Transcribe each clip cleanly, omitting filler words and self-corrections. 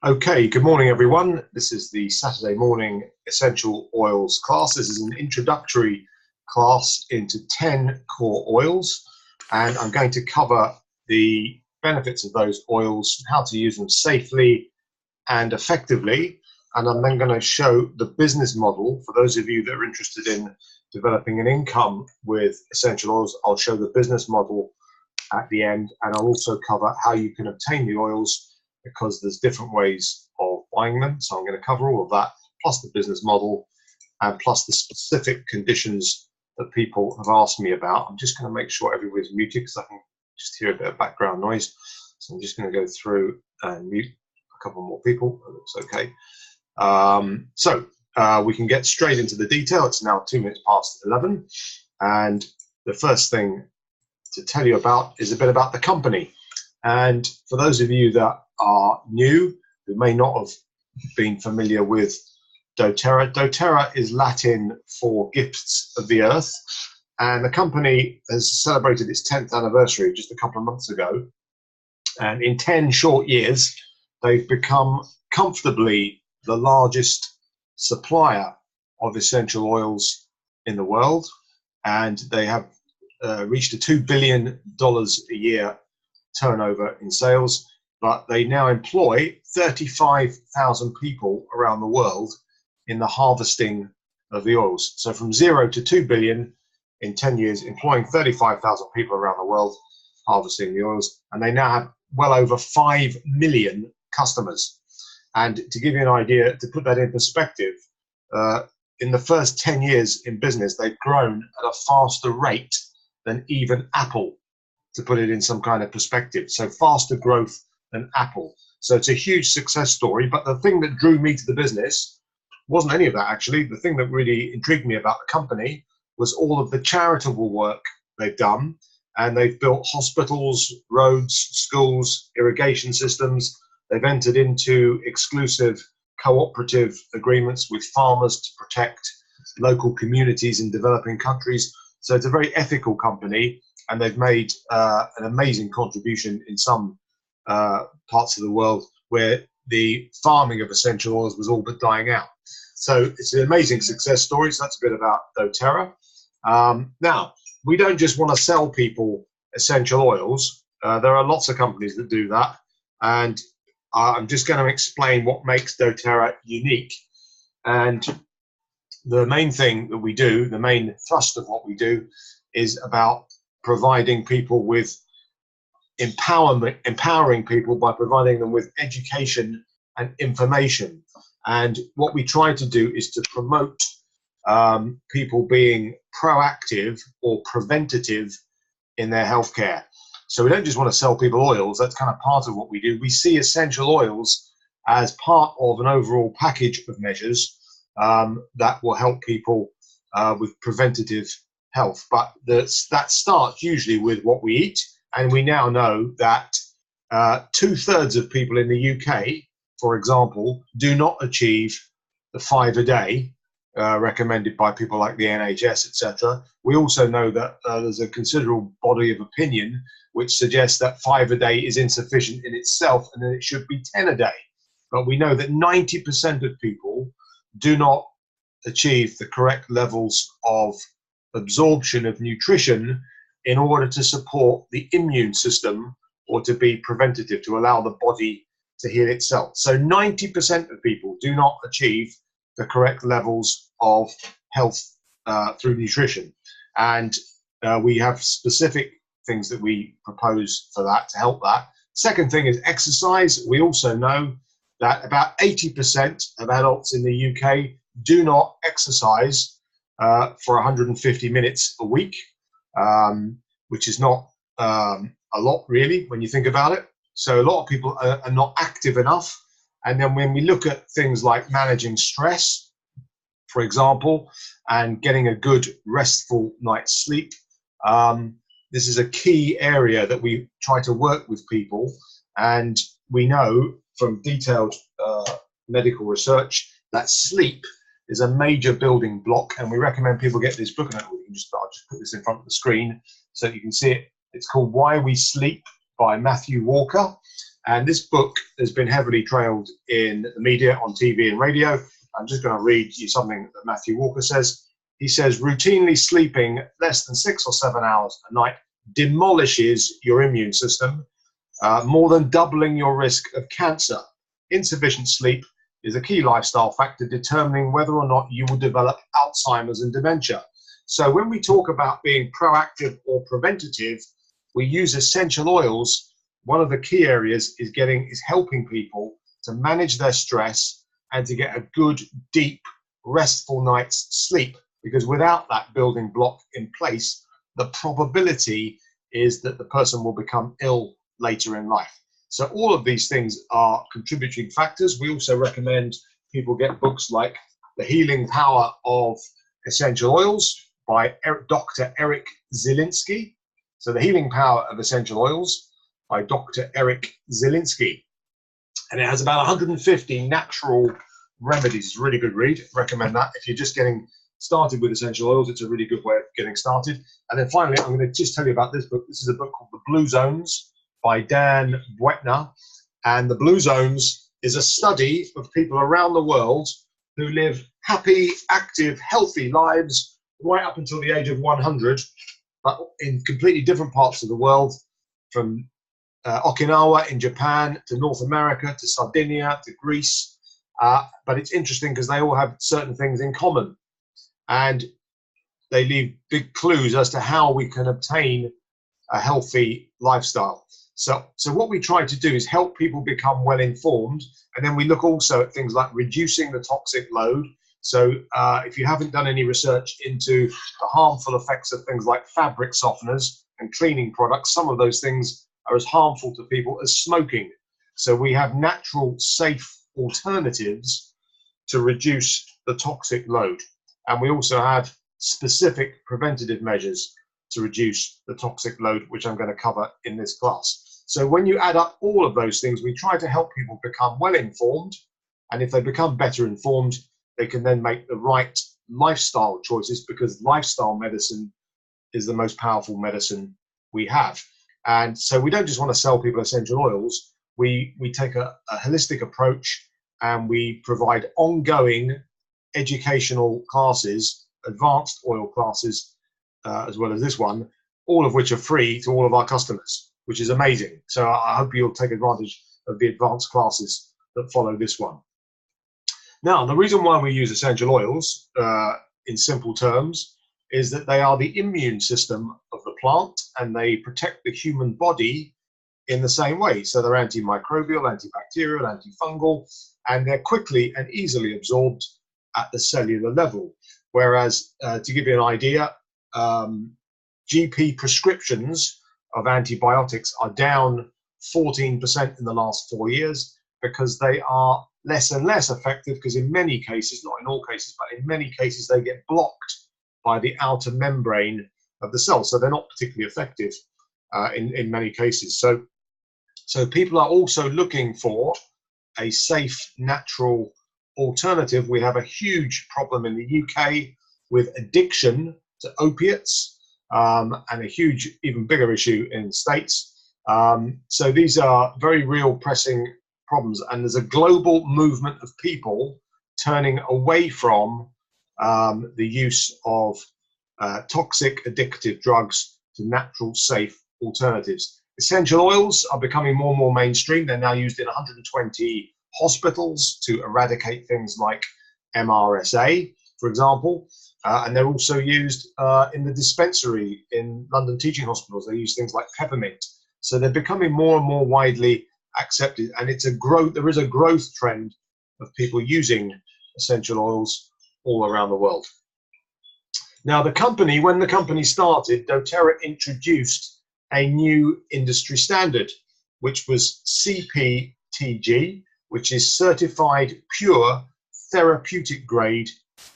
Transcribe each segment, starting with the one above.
Okay, good morning everyone. This is the Saturday morning essential oils class. This is an introductory class into 10 core oils, and I'm going to cover the benefits of those oils, how to use them safely and effectively, and I'm then going to show the business model for those of you that are interested in developing an income with essential oils. I'll show the business model at the end, and I'll also cover how you can obtain the oils, because there's different ways of buying them. So I'm going to cover all of that, plus the business model, and plus the specific conditions that people have asked me about. I'm just going to make sure everybody's muted because I can just hear a bit of background noise. So I'm just going to go through and mute a couple more people. That looks okay. We can get straight into the detail. It's now 2 minutes past 11. And the first thing to tell you about is a bit about the company. And for those of you that are new, who may not have been familiar with doTERRA, doTERRA is Latin for gifts of the earth. And the company has celebrated its 10th anniversary just a couple of months ago. And in 10 short years, they've become comfortably the largest supplier of essential oils in the world. And they have reached a $2 billion a year turnover in sales, but they now employ 35,000 people around the world in the harvesting of the oils. So from 0 to 2 billion in 10 years, employing 35,000 people around the world harvesting the oils, and they now have well over 5 million customers. And to give you an idea, to put that in perspective, in the first 10 years in business, they've grown at a faster rate than even Apple, to put it in some kind of perspective. So faster growth than Apple. So it's a huge success story. But the thing that drew me to the business wasn't any of that, actually. The thing that really intrigued me about the company was all of the charitable work they've done. And they've built hospitals, roads, schools, irrigation systems. They've entered into exclusive cooperative agreements with farmers to protect local communities in developing countries. So it's a very ethical company. And they've made an amazing contribution in some parts of the world where the farming of essential oils was all but dying out. So it's an amazing success story. So that's a bit about doTERRA. Now, we don't just want to sell people essential oils. There are lots of companies that do that. And I'm just going to explain what makes doTERRA unique. And the main thing that we do, the main thrust of what we do, is about providing people with empowering people by providing them with education and information. And what we try to do is to promote people being proactive or preventative in their healthcare. So we don't just want to sell people oils. That's kind of part of what we do. We see essential oils as part of an overall package of measures that will help people with preventative health. But that starts usually with what we eat. And we now know that 2/3 of people in the UK, for example, do not achieve the 5 a day recommended by people like the NHS, etc. We also know that there's a considerable body of opinion which suggests that 5 a day is insufficient in itself and that it should be 10 a day. But we know that 90% of people do not achieve the correct levels of absorption of nutrition in order to support the immune system or to be preventative, to allow the body to heal itself. So 90% of people do not achieve the correct levels of health through nutrition. And we have specific things that we propose for that, to help that. Second thing is exercise. We also know that about 80% of adults in the UK do not exercise for 150 minutes a week, which is not a lot really when you think about it. So a lot of people are not active enough. And then when we look at things like managing stress, for example, and getting a good restful night's sleep, this is a key area that we try to work with people. And we know from detailed medical research that sleep is a major building block, and we recommend people get this book. And I'll just put this in front of the screen so you can see it. It's called Why We Sleep by Matthew Walker. And this book has been heavily trailed in the media, on TV and radio. I'm just going to read you something that Matthew Walker says. He says, routinely sleeping less than 6 or 7 hours a night demolishes your immune system, more than doubling your risk of cancer. Insufficient sleep is a key lifestyle factor determining whether or not you will develop Alzheimer's and dementia. So when we talk about being proactive or preventative, we use essential oils. One of the key areas is helping people to manage their stress and to get a good, deep, restful night's sleep. Because without that building block in place, the probability is that the person will become ill later in life. So all of these things are contributing factors. We also recommend people get books like The Healing Power of Essential Oils by Dr. Eric Zielinski. So The Healing Power of Essential Oils by Dr. Eric Zielinski. And it has about 150 natural remedies. It's a really good read. Recommend that. If you're just getting started with essential oils, it's a really good way of getting started. And then finally, I'm going to just tell you about this book. This is a book called The Blue Zones by Dan Buettner. And The Blue Zones is a study of people around the world who live happy, active, healthy lives right up until the age of 100, but in completely different parts of the world, from Okinawa in Japan to North America to Sardinia to Greece. But it's interesting because they all have certain things in common, and they leave big clues as to how we can obtain a healthy lifestyle. So what we try to do is help people become well informed, and then we look also at things like reducing the toxic load. So if you haven't done any research into the harmful effects of things like fabric softeners and cleaning products, some of those things are as harmful to people as smoking. So we have natural, safe alternatives to reduce the toxic load. And we also have specific preventative measures to reduce the toxic load, which I'm going to cover in this class. So when you add up all of those things, we try to help people become well informed. And if they become better informed, they can then make the right lifestyle choices, because lifestyle medicine is the most powerful medicine we have. And so we don't just want to sell people essential oils. We take a holistic approach, and we provide ongoing educational classes, advanced oil classes, as well as this one, all of which are free to all of our customers, which is amazing. So I hope you'll take advantage of the advanced classes that follow this one. Now, the reason why we use essential oils, in simple terms, is that they are the immune system of the plant, and they protect the human body in the same way. So they're antimicrobial, antibacterial, antifungal, and they're quickly and easily absorbed at the cellular level. Whereas, to give you an idea, GP prescriptions of antibiotics are down 14% in the last 4 years, because they are less and less effective, because in many cases, not in all cases, but in many cases, they get blocked by the outer membrane of the cell. So they're not particularly effective in many cases. So people are also looking for a safe, natural alternative. We have a huge problem in the UK with addiction to opiates, and a huge, even bigger issue in the States. So these are very real, pressing problems, and there's a global movement of people turning away from the use of toxic, addictive drugs to natural, safe alternatives. Essential oils are becoming more and more mainstream. They're now used in 120 hospitals to eradicate things like MRSA, for example, and they're also used in the dispensary in London teaching hospitals. They use things like peppermint. So they're becoming more and more widely accepted, and it's a growth. There is a growth trend of people using essential oils all around the world. Now, when the company started, doTERRA introduced a new industry standard, which was CPTG, which is Certified Pure Therapeutic Grade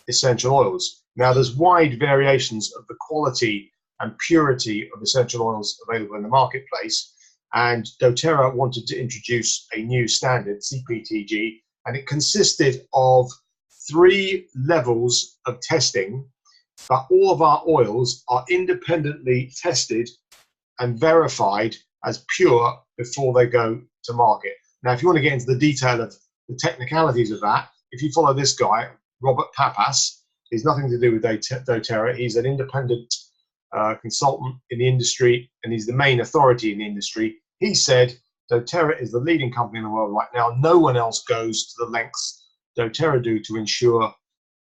Essential Oils. Now, there's wide variations of the quality and purity of essential oils available in the marketplace, and doTERRA wanted to introduce a new standard, CPTG, and it consisted of 3 levels of testing, but all of our oils are independently tested and verified as pure before they go to market. Now, if you want to get into the detail of the technicalities of that, if you follow this guy, Robert Pappas, he's nothing to do with doTERRA. He's an independent consultant in the industry, and he's the main authority in the industry. He said doTERRA is the leading company in the world right now. No one else goes to the lengths doTERRA do to ensure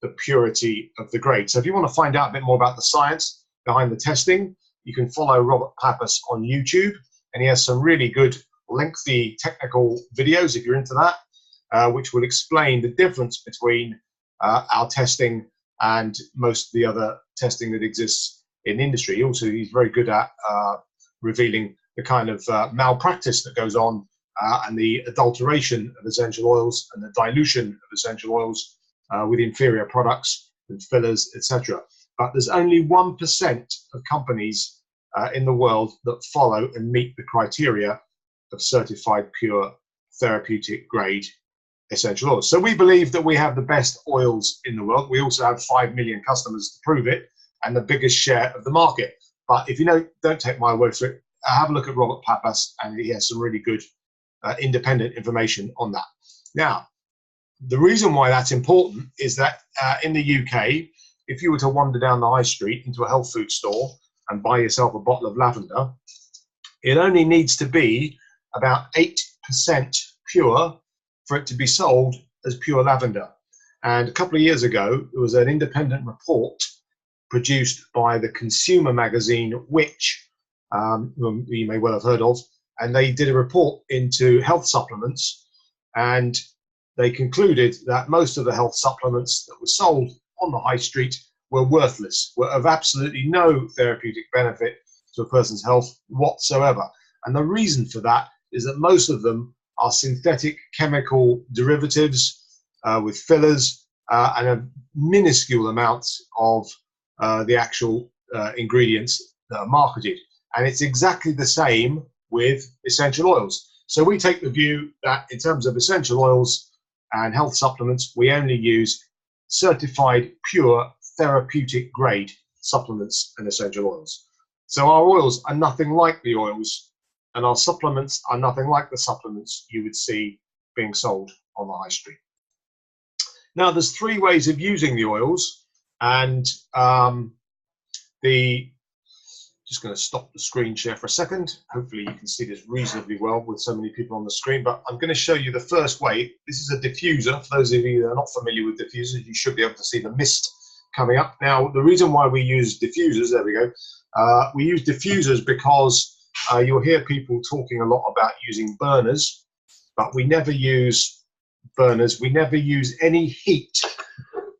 the purity of the grade. So if you want to find out a bit more about the science behind the testing, you can follow Robert Pappas on YouTube, and he has some really good lengthy technical videos if you're into that, which will explain the difference between our testing and most of the other testing that exists in industry. Also, he's very good at revealing the kind of malpractice that goes on and the adulteration of essential oils and the dilution of essential oils with inferior products and fillers, etc. But there's only 1% of companies in the world that follow and meet the criteria of certified pure therapeutic grade essential oils. So we believe that we have the best oils in the world. We also have 5 million customers to prove it and the biggest share of the market. But if you don't take my word for it, have a look at Robert Pappas, and he has some really good independent information on that. Now, the reason why that's important is that in the UK, if you were to wander down the high street into a health food store and buy yourself a bottle of lavender, it only needs to be about 8% pure for it to be sold as pure lavender. And a couple of years ago, there was an independent report produced by the consumer magazine Which, whom you may well have heard of, and they did a report into health supplements, and they concluded that most of the health supplements that were sold on the high street were worthless, were of absolutely no therapeutic benefit to a person's health whatsoever. And the reason for that is that most of them are synthetic chemical derivatives with fillers and a minuscule amount of the actual ingredients that are marketed. And it's exactly the same with essential oils. So we take the view that in terms of essential oils and health supplements, we only use certified pure therapeutic grade supplements and essential oils. So our oils are nothing like the oils, and our supplements are nothing like the supplements you would see being sold on the high street. Now, there's 3 ways of using the oils, and just going to stop the screen share for a second. Hopefully you can see this reasonably well with so many people on the screen, but I'm going to show you the first way. This is a diffuser. For those of you that are not familiar with diffusers, you should be able to see the mist coming up. Now, the reason why we use diffusers, there we go. We use diffusers because you'll hear people talking a lot about using burners, but we never use burners. We never use any heat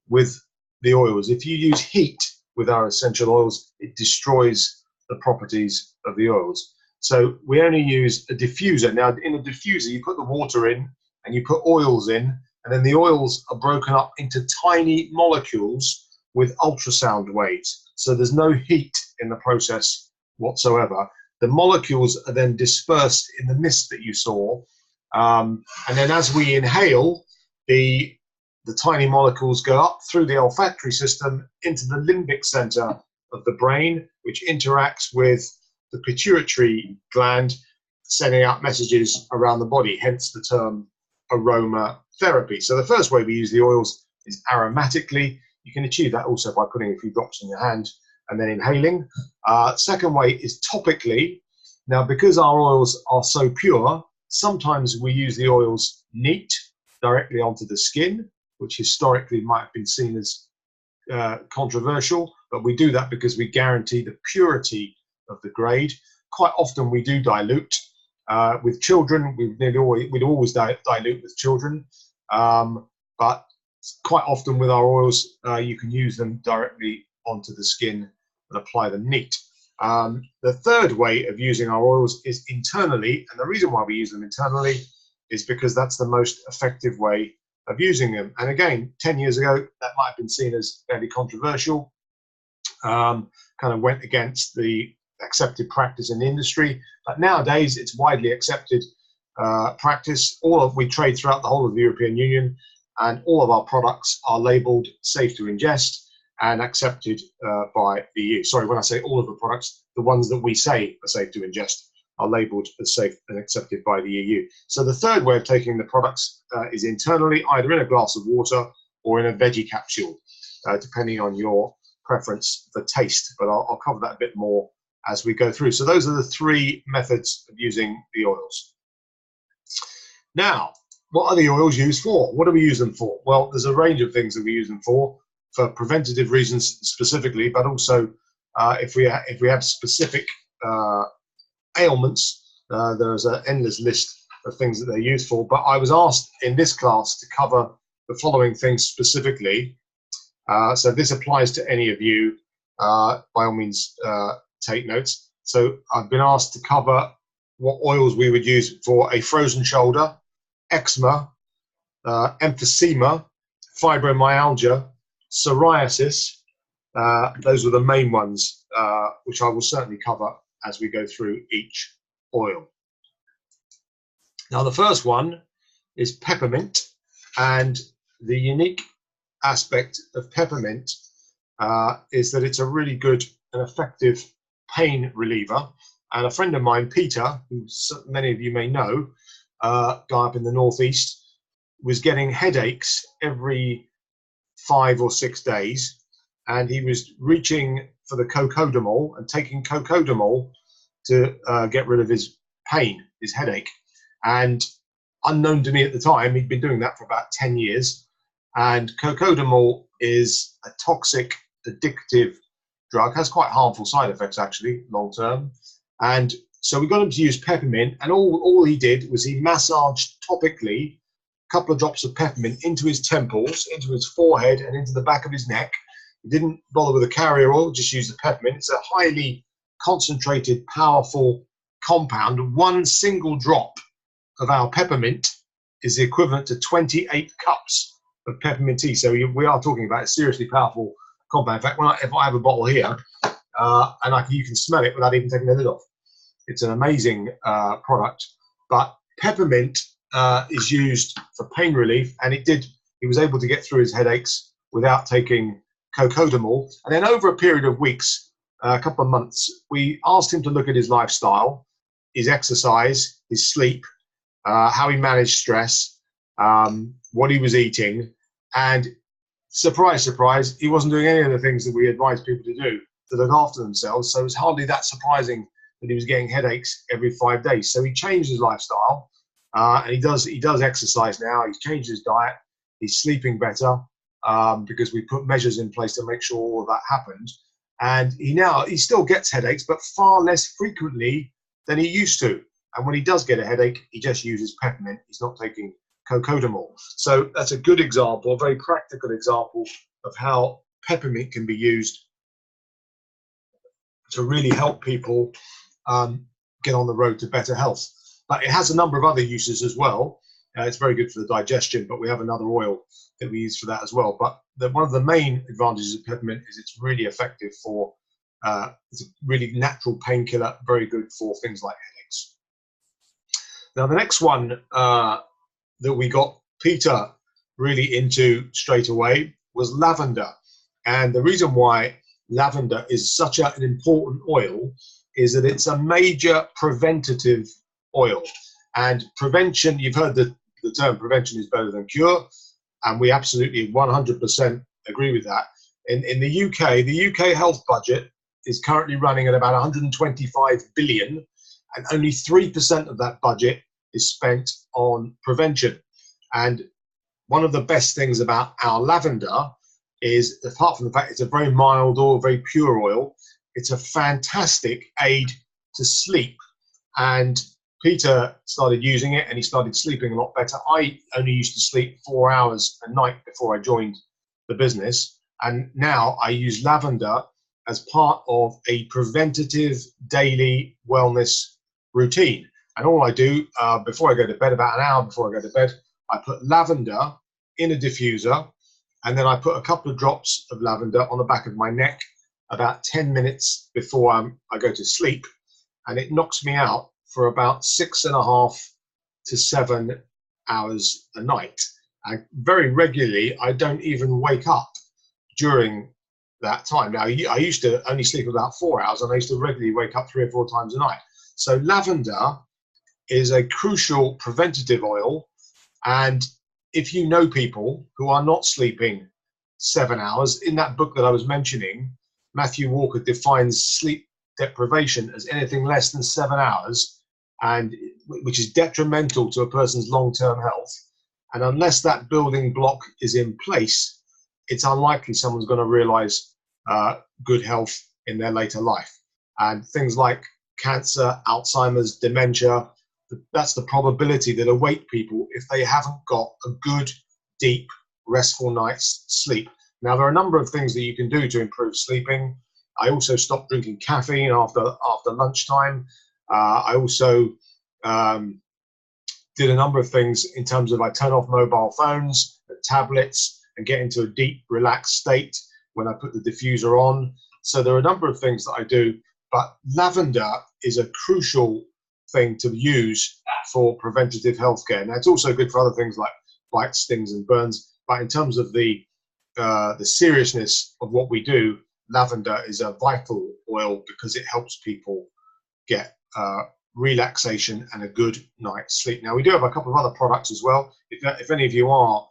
with the oils. If you use heat with our essential oils, it destroys the properties of the oils. So we only use a diffuser. Now, in a diffuser, you put the water in and you put oils in, and then the oils are broken up into tiny molecules with ultrasound waves. So there's no heat in the process whatsoever. The molecules are then dispersed in the mist that you saw. And then as we inhale, the tiny molecules go up through the olfactory system into the limbic center of the brain, which interacts with the pituitary gland, sending out messages around the body, hence the term aroma therapy. So the first way we use the oils is aromatically. You can achieve that also by putting a few drops in your hand and then inhaling. Second way is topically. Now, because our oils are so pure, sometimes we use the oils neat directly onto the skin, which historically might have been seen as controversial, but we do that because we guarantee the purity of the grade. Quite often we do dilute. With children, we'd always dilute with children, but quite often with our oils, you can use them directly onto the skin and apply them neat. The third way of using our oils is internally, and the reason why we use them internally is because that's the most effective way of using them. And again, 10 years ago, that might have been seen as fairly controversial, kind of went against the accepted practice in the industry, but nowadays it's widely accepted practice. We trade throughout the whole of the European Union, and all of our products are labeled safe to ingest and accepted by the EU. Sorry, when I say all of the products, the ones that we say are safe to ingest are labelled as safe and accepted by the EU. So the third way of taking the products is internally, either in a glass of water or in a veggie capsule, depending on your preference for taste. But I'll cover that a bit more as we go through. So those are the three methods of using the oils. Now, what are the oils used for? What do we use them for? Well, there's a range of things that we use them for preventative reasons specifically, but also if we have specific ailments, there's an endless list of things that they're used for. But I was asked in this class to cover the following things specifically. So this applies to any of you. By all means, take notes. So I've been asked to cover what oils we would use for a frozen shoulder, eczema, emphysema, fibromyalgia, psoriasis. Those are the main ones, which I will certainly cover as we go through each oil. Now, the first one is peppermint, and the unique aspect of peppermint is that it's a really good and effective pain reliever. And a friend of mine, Peter, who many of you may know, guy up in the northeast, was getting headaches every 5 or 6 days, and he was reaching for the Cocodamol and taking Cocodamol to get rid of his pain, his headache. And unknown to me at the time, he'd been doing that for about 10 years. And Cocodamol is a toxic, addictive drug, has quite harmful side effects actually, long term. And so we got him to use peppermint, and all he did was he massaged topically a couple of drops of peppermint into his temples, into his forehead, and into the back of his neck. He didn't bother with a carrier oil, just used the peppermint. It's a highly concentrated, powerful compound. One single drop of our peppermint is the equivalent to 28 cups of peppermint tea. So we are talking about a seriously powerful compound. In fact, if I have a bottle here, and you can smell it without even taking the lid off. It's an amazing product. But peppermint is used for pain relief, and he was able to get through his headaches without taking Cocodamol. And then over a period of weeks, a couple of months, we asked him to look at his lifestyle, his exercise, his sleep, how he managed stress, what he was eating, and surprise, surprise, he wasn't doing any of the things that we advise people to do to look after themselves. So it's hardly that surprising that he was getting headaches every 5 days. So he changed his lifestyle, and he does exercise now. He's changed his diet. He's sleeping better because we put measures in place to make sure all of that happened. And he still gets headaches, but far less frequently than he used to. And when he does get a headache, he just uses peppermint. He's not taking Cocodamol. So that's a good example, a very practical example of how peppermint can be used to really help people get on the road to better health. But it has a number of other uses as well. It's very good for the digestion, but we have another oil that we use for that as well. But one of the main advantages of peppermint is it's really effective for, it's a really natural painkiller, very good for things like headaches. Now, the next one that we got Peter really into straight away was lavender. And the reason why lavender is such an important oil is that it's a major preventative oil. And prevention, you've heard the term prevention is better than cure, and we absolutely 100% agree with that. In the UK health budget is currently running at about 125 billion, and only 3% of that budget is spent on prevention. And one of the best things about our lavender is, apart from the fact it's a very mild oil, very pure oil, it's a fantastic aid to sleep. And Peter started using it and he started sleeping a lot better. I only used to sleep 4 hours a night before I joined the business. And now I use lavender as part of a preventative daily wellness routine. And all I do before I go to bed, about an hour before I go to bed, I put lavender in a diffuser, and then I put a couple of drops of lavender on the back of my neck about 10 minutes before I go to sleep. And it knocks me out for about 6.5 to 7 hours a night. And very regularly, I don't even wake up during that time. Now, I used to only sleep about 4 hours, and I used to regularly wake up 3 or 4 times a night. So lavender is a crucial preventative oil. And if you know people who are not sleeping 7 hours, in that book that I was mentioning, Matthew Walker defines sleep deprivation as anything less than 7 hours, and which is detrimental to a person's long-term health. And unless that building block is in place, it's unlikely someone's going to realize good health in their later life. And things like cancer, Alzheimer's, dementia, that's the probability that await people if they haven't got a good, deep, restful night's sleep. Now, there are a number of things that you can do to improve sleeping. I also stopped drinking caffeine after lunchtime. I also did a number of things in terms of I turn off mobile phones, tablets, and get into a deep, relaxed state when I put the diffuser on. So there are a number of things that I do, but lavender is a crucial thing to use for preventative healthcare. Now, it's also good for other things like bites, stings, and burns. But in terms of the seriousness of what we do, lavender is a vital oil because it helps people get relaxation and a good night's sleep. Now, we do have a couple of other products as well. If any of you are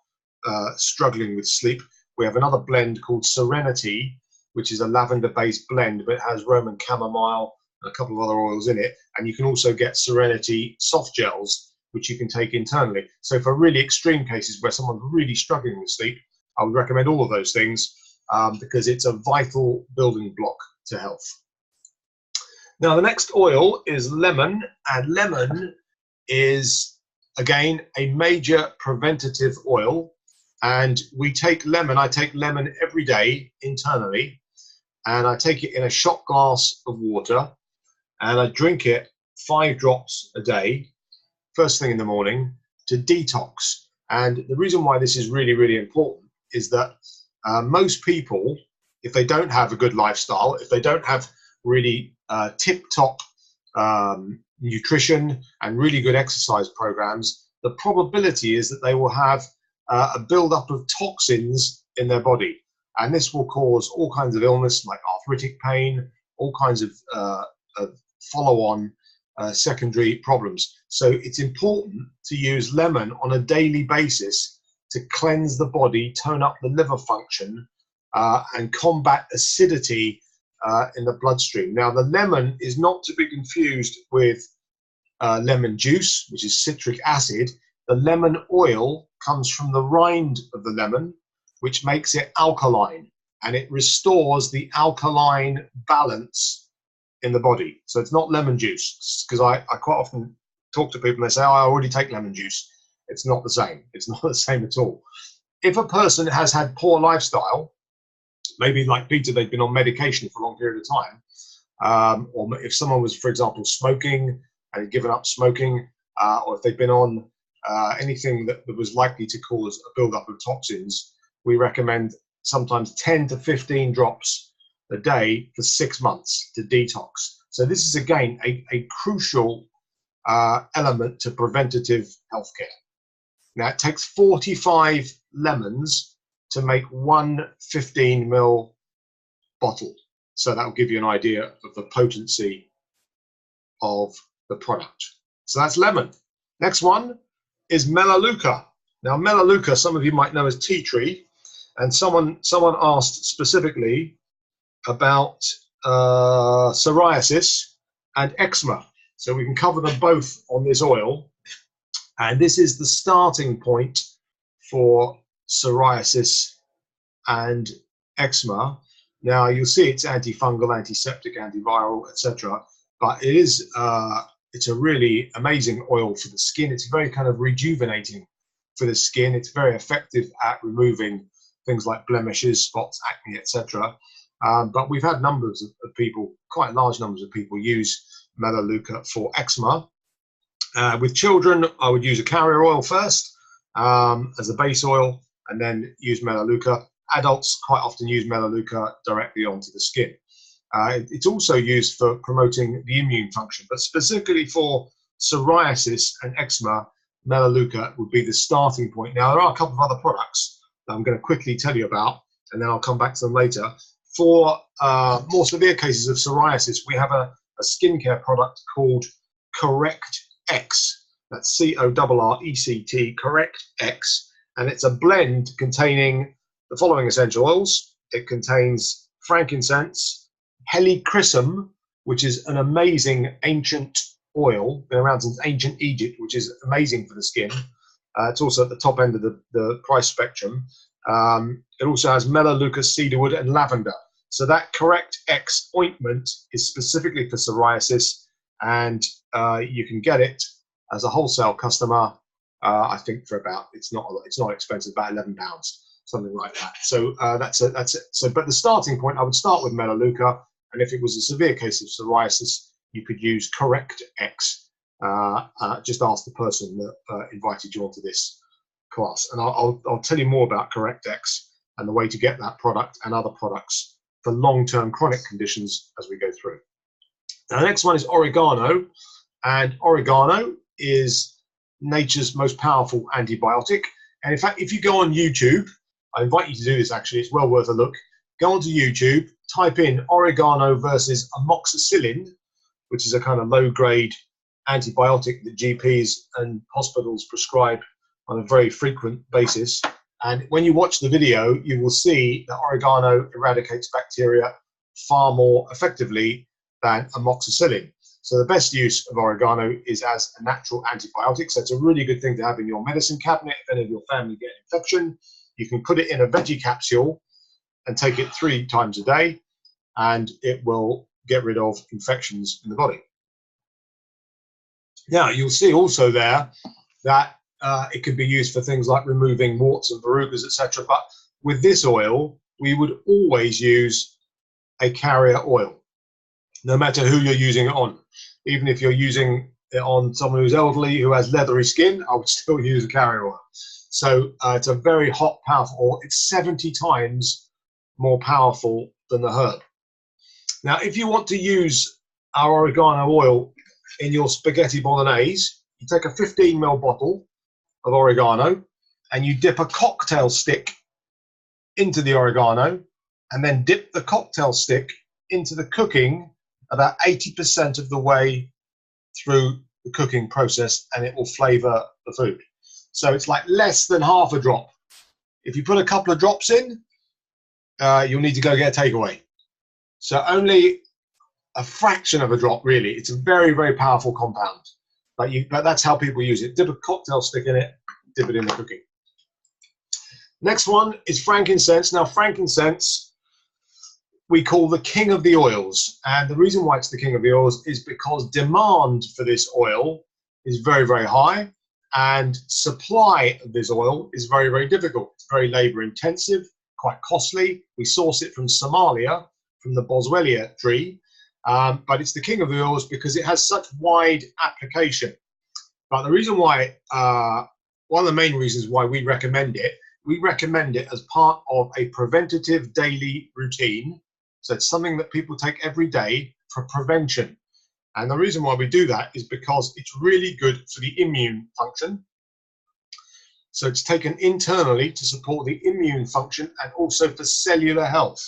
struggling with sleep, we have another blend called Serenity, which is a lavender-based blend, but it has Roman chamomile and a couple of other oils in it. And you can also get Serenity soft gels, which you can take internally. So for really extreme cases where someone's really struggling with sleep, I would recommend all of those things because it's a vital building block to health. Now, the next oil is lemon, and lemon is, again, a major preventative oil. And we take lemon, I take lemon every day internally, and I take it in a shot glass of water, and I drink it 5 drops a day, first thing in the morning, to detox. And the reason why this is really, really important is that most people, if they don't have a good lifestyle, if they don't have really tip-top nutrition and really good exercise programs, the probability is that they will have a build-up of toxins in their body. And this will cause all kinds of illness like arthritic pain, all kinds of follow-on secondary problems. So it's important to use lemon on a daily basis to cleanse the body, tone up the liver function, and combat acidity in the bloodstream. Now, the lemon is not to be confused with lemon juice, which is citric acid. The lemon oil comes from the rind of the lemon, which makes it alkaline, and it restores the alkaline balance in the body. So it's not lemon juice, because I quite often talk to people and they say, oh, I already take lemon juice. It's not the same. It's not the same at all. If a person has had poor lifestyle, maybe like Peter, they've been on medication for a long period of time, or if someone was, for example, smoking and had given up smoking, or if they've been on anything that was likely to cause a buildup of toxins, we recommend sometimes 10 to 15 drops a day for 6 months to detox. So this is, again, a crucial element to preventative healthcare. Now, it takes 45 lemons to make 1 15 ml bottle. So that will give you an idea of the potency of the product. So that's lemon. Next one is Melaleuca. Now, Melaleuca, some of you might know as tea tree, and someone asked specifically about psoriasis and eczema. So we can cover them both on this oil. And this is the starting point for psoriasis and eczema. Now, you'll see it's antifungal, antiseptic, antiviral, etc. But it is it's a really amazing oil for the skin. It's very kind of rejuvenating for the skin. It's very effective at removing things like blemishes, spots, acne, etc. But we've had numbers of people, quite large numbers of people, use Melaleuca for eczema. With children, I would use a carrier oil first as a base oil, and then use Melaleuca. Adults quite often use Melaleuca directly onto the skin. It's also used for promoting the immune function, but specifically for psoriasis and eczema, Melaleuca would be the starting point. Now, there are a couple of other products that I'm going to quickly tell you about, and then I'll come back to them later, For more severe cases of psoriasis, we have a skincare product called Correct X. That's CORRECT, Correct X. And it's a blend containing the following essential oils. It contains frankincense, helichrysum, which is an amazing ancient oil, been around since ancient Egypt, which is amazing for the skin. It's also at the top end of the price spectrum. It also has melaleuca, cedarwood, and lavender. So that Correct X ointment is specifically for psoriasis, and you can get it as a wholesale customer. I think for about, it's not expensive, about £11, something like that. So that's it. So, but the starting point, I would start with melaleuca, and if it was a severe case of psoriasis, you could use Correct X. Just ask the person that invited you onto this class, and I'll tell you more about Correct X and the way to get that product and other products for long-term chronic conditions as we go through. Now, the next one is oregano, and oregano is nature's most powerful antibiotic. And in fact, if you go on YouTube, I invite you to do this actually, it's well worth a look. Go onto YouTube, type in oregano versus amoxicillin, which is a kind of low-grade antibiotic that GPs and hospitals prescribe on a very frequent basis. And when you watch the video, you will see that oregano eradicates bacteria far more effectively than amoxicillin. So the best use of oregano is as a natural antibiotic. So it's a really good thing to have in your medicine cabinet. If any of your family get an infection, you can put it in a veggie capsule and take it 3 times a day, and it will get rid of infections in the body. Now, you'll see also there that it could be used for things like removing warts and verrugas, etc. But with this oil, we would always use a carrier oil, no matter who you're using it on. Even if you're using it on someone who's elderly, who has leathery skin, I would still use a carrier oil. So it's a very hot, powerful oil. It's 70 times more powerful than the herb. Now, if you want to use our oregano oil in your spaghetti bolognese, you take a 15 ml bottle of oregano and you dip a cocktail stick into the oregano, and then dip the cocktail stick into the cooking about 80% of the way through the cooking process, and it will flavor the food. So it's like less than half a drop. If you put a couple of drops in, you'll need to go get a takeaway. So only a fraction of a drop, really. It's a very, very powerful compound. But that's how people use it. Dip a cocktail stick in it, dip it in the cooking. Next one is frankincense. Now, frankincense we call the king of the oils. And the reason why it's the king of the oils is because demand for this oil is very, very high, and supply of this oil is very, very difficult. It's very labor intensive, quite costly. We source it from Somalia, from the Boswellia tree. But it's the king of the oils because it has such wide application. But the reason why, one of the main reasons why we recommend it as part of a preventative daily routine. So it's something that people take every day for prevention. And the reason why we do that is because it's really good for the immune function. So it's taken internally to support the immune function and also for cellular health.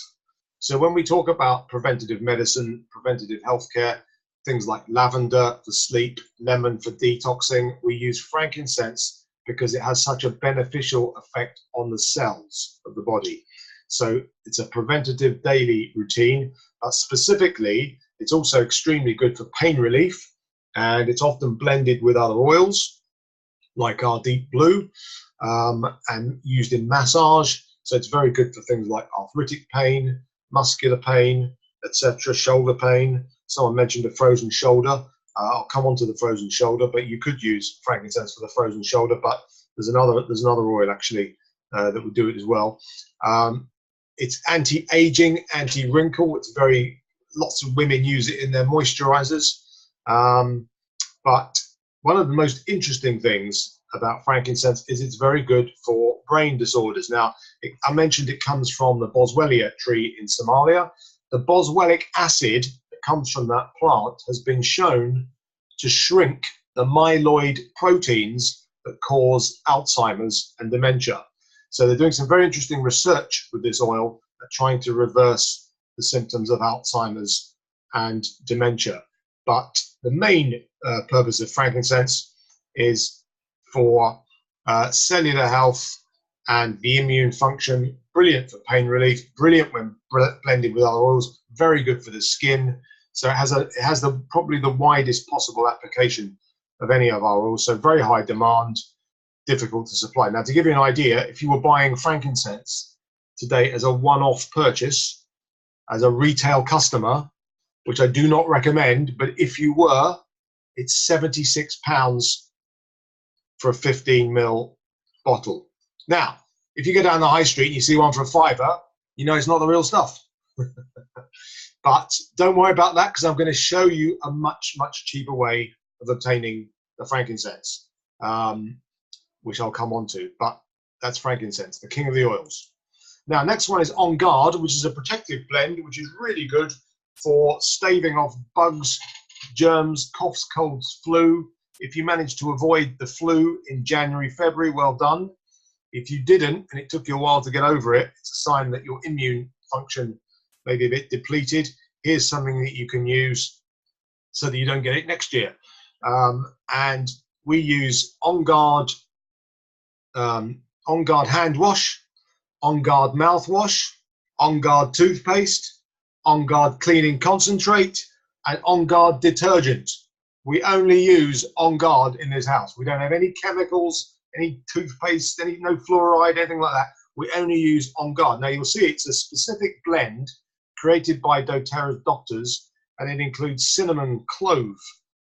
So when we talk about preventative medicine, preventative healthcare, things like lavender for sleep, lemon for detoxing, we use frankincense because it has such a beneficial effect on the cells of the body. So it's a preventative daily routine, but specifically, it's also extremely good for pain relief, and it's often blended with other oils, like our Deep Blue, and used in massage. So it's very good for things like arthritic pain, muscular pain, etc., shoulder pain. Someone mentioned a frozen shoulder. I'll come on to the frozen shoulder, but you could use frankincense for the frozen shoulder, but there's another oil actually that would do it as well. It's anti-aging, anti-wrinkle. Lots of women use it in their moisturizers. But one of the most interesting things about frankincense is it's very good for brain disorders. Now, I mentioned it comes from the Boswellia tree in Somalia. The boswellic acid that comes from that plant has been shown to shrink the myeloid proteins that cause Alzheimer's and dementia. So they're doing some very interesting research with this oil, trying to reverse the symptoms of Alzheimer's and dementia. But the main purpose of frankincense is for cellular health and the immune function. Brilliant for pain relief, brilliant when blended with other oils, very good for the skin. So it has probably the widest possible application of any of our oils, so very high demand, difficult to supply. Now, to give you an idea, if you were buying frankincense today as a one-off purchase, as a retail customer, which I do not recommend, but if you were, it's £76 for a 15 ml bottle. Now, if you go down the high street and you see one for a £5, you know it's not the real stuff. But don't worry about that, because I'm going to show you a much, much cheaper way of obtaining the frankincense, which I'll come on to. But that's frankincense, the king of the oils. Now, next one is On Guard, which is a protective blend, which is really good for staving off bugs, germs, coughs, colds, flu. If you managed to avoid the flu in January, February, well done. If you didn't, and it took you a while to get over it, it's a sign that your immune function may be a bit depleted. Here's something that you can use so that you don't get it next year. And we use On Guard hand wash, On Guard mouthwash, On Guard toothpaste, On Guard cleaning concentrate, and On Guard detergent. We only use On Guard in this house. We don't have any chemicals, any toothpaste, no fluoride, anything like that. We only use On Guard. Now, you'll see it's a specific blend created by doTERRA's doctors, and it includes cinnamon, clove,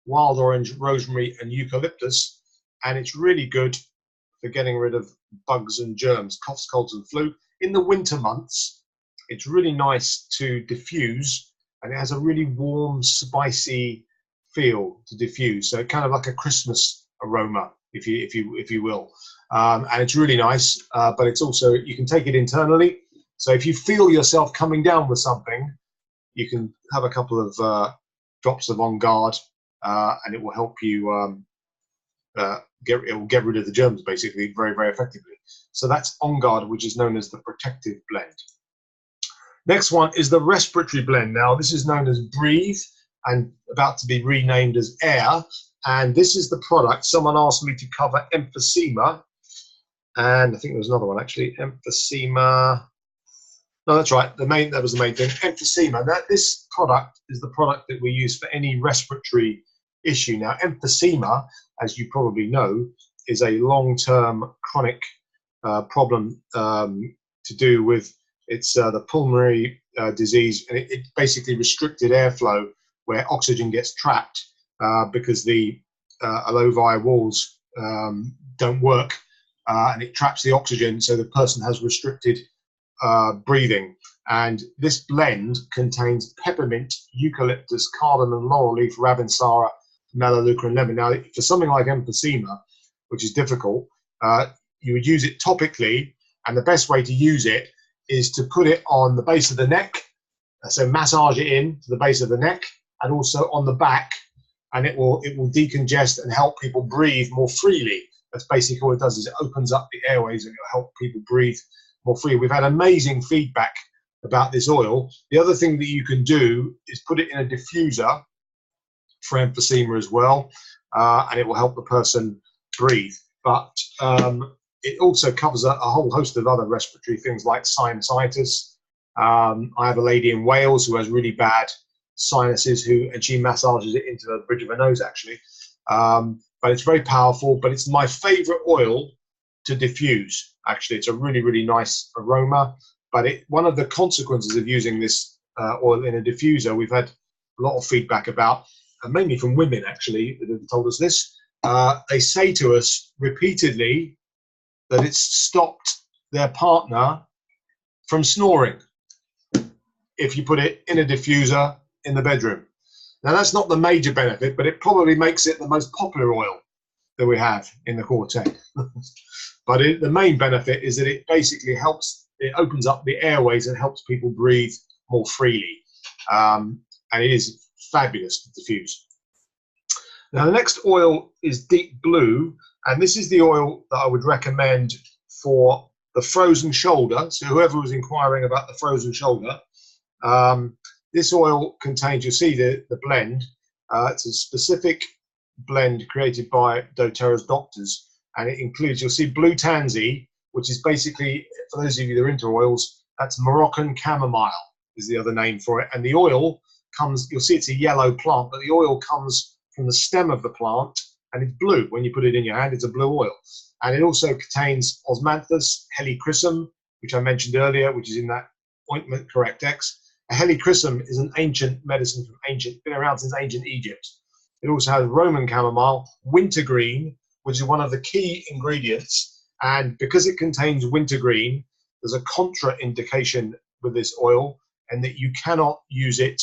wild orange, rosemary, and eucalyptus. And it's really good for getting rid of bugs and germs, coughs, colds, and flu. In the winter months, it's really nice to diffuse, and it has a really warm, spicy feel to diffuse. So kind of like a Christmas aroma, if you will. And it's really nice, but it's also, you can take it internally. So if you feel yourself coming down with something, you can have a couple of drops of On Guard, and it will help you it will get rid of the germs, basically, very, very effectively. So that's On Guard, which is known as the protective blend. Next one is the respiratory blend. Now, this is known as Breathe and about to be renamed as Air. And this is the product. Someone asked me to cover emphysema. And I think there was another one, actually. Emphysema. No, that's right. That was the main thing. Emphysema. Now, this product is the product that we use for any respiratory issue. Now, emphysema, as you probably know, is a long-term chronic problem to do with the pulmonary disease, and it basically restricted airflow where oxygen gets trapped because the alveoli walls don't work, and it traps the oxygen, so the person has restricted breathing. And this blend contains peppermint, eucalyptus, cardamom, laurel leaf, ravinsara, melaleuca, and lemon. Now, for something like emphysema, which is difficult, you would use it topically, and the best way to use it is to put it on the base of the neck, so massage it in to the base of the neck, and also on the back, and it will decongest and help people breathe more freely. That's basically all it does, is it opens up the airways and it'll help people breathe more freely. We've had amazing feedback about this oil. The other thing that you can do is put it in a diffuser for emphysema as well, and it will help the person breathe. But it also covers a whole host of other respiratory things like sinusitis. I have a lady in Wales who has really bad sinuses, and she massages it into the bridge of her nose, actually. But it's very powerful, but it's my favorite oil to diffuse. Actually, it's a really, really nice aroma. But one of the consequences of using this oil in a diffuser, we've had a lot of feedback about, mainly from women, actually, that have told us this. They say to us repeatedly that it's stopped their partner from snoring if you put it in a diffuser in the bedroom. Now, that's not the major benefit, but it probably makes it the most popular oil that we have in the quartet. But the main benefit is that it basically helps, it opens up the airways and helps people breathe more freely. And it is fabulous to diffuse. Now, the next oil is Deep Blue, and this is the oil that I would recommend for the frozen shoulder. So whoever was inquiring about the frozen shoulder, This oil contains, you'll see the blend. It's a specific blend created by doTERRA's doctors, and it includes, you'll see blue tansy, which is basically, for those of you that are into oils, that's Moroccan chamomile is the other name for it. And the oil comes, you'll see it's a yellow plant, but the oil comes from the stem of the plant, and it's blue. When you put it in your hand, it's a blue oil. And it also contains osmanthus, helichrysum, which I mentioned earlier, which is in that ointment Correct-X. A helichrysum is an ancient medicine from been around since ancient Egypt. It also has Roman chamomile, wintergreen, which is one of the key ingredients. And because it contains wintergreen, there's a contraindication with this oil, and that you cannot use it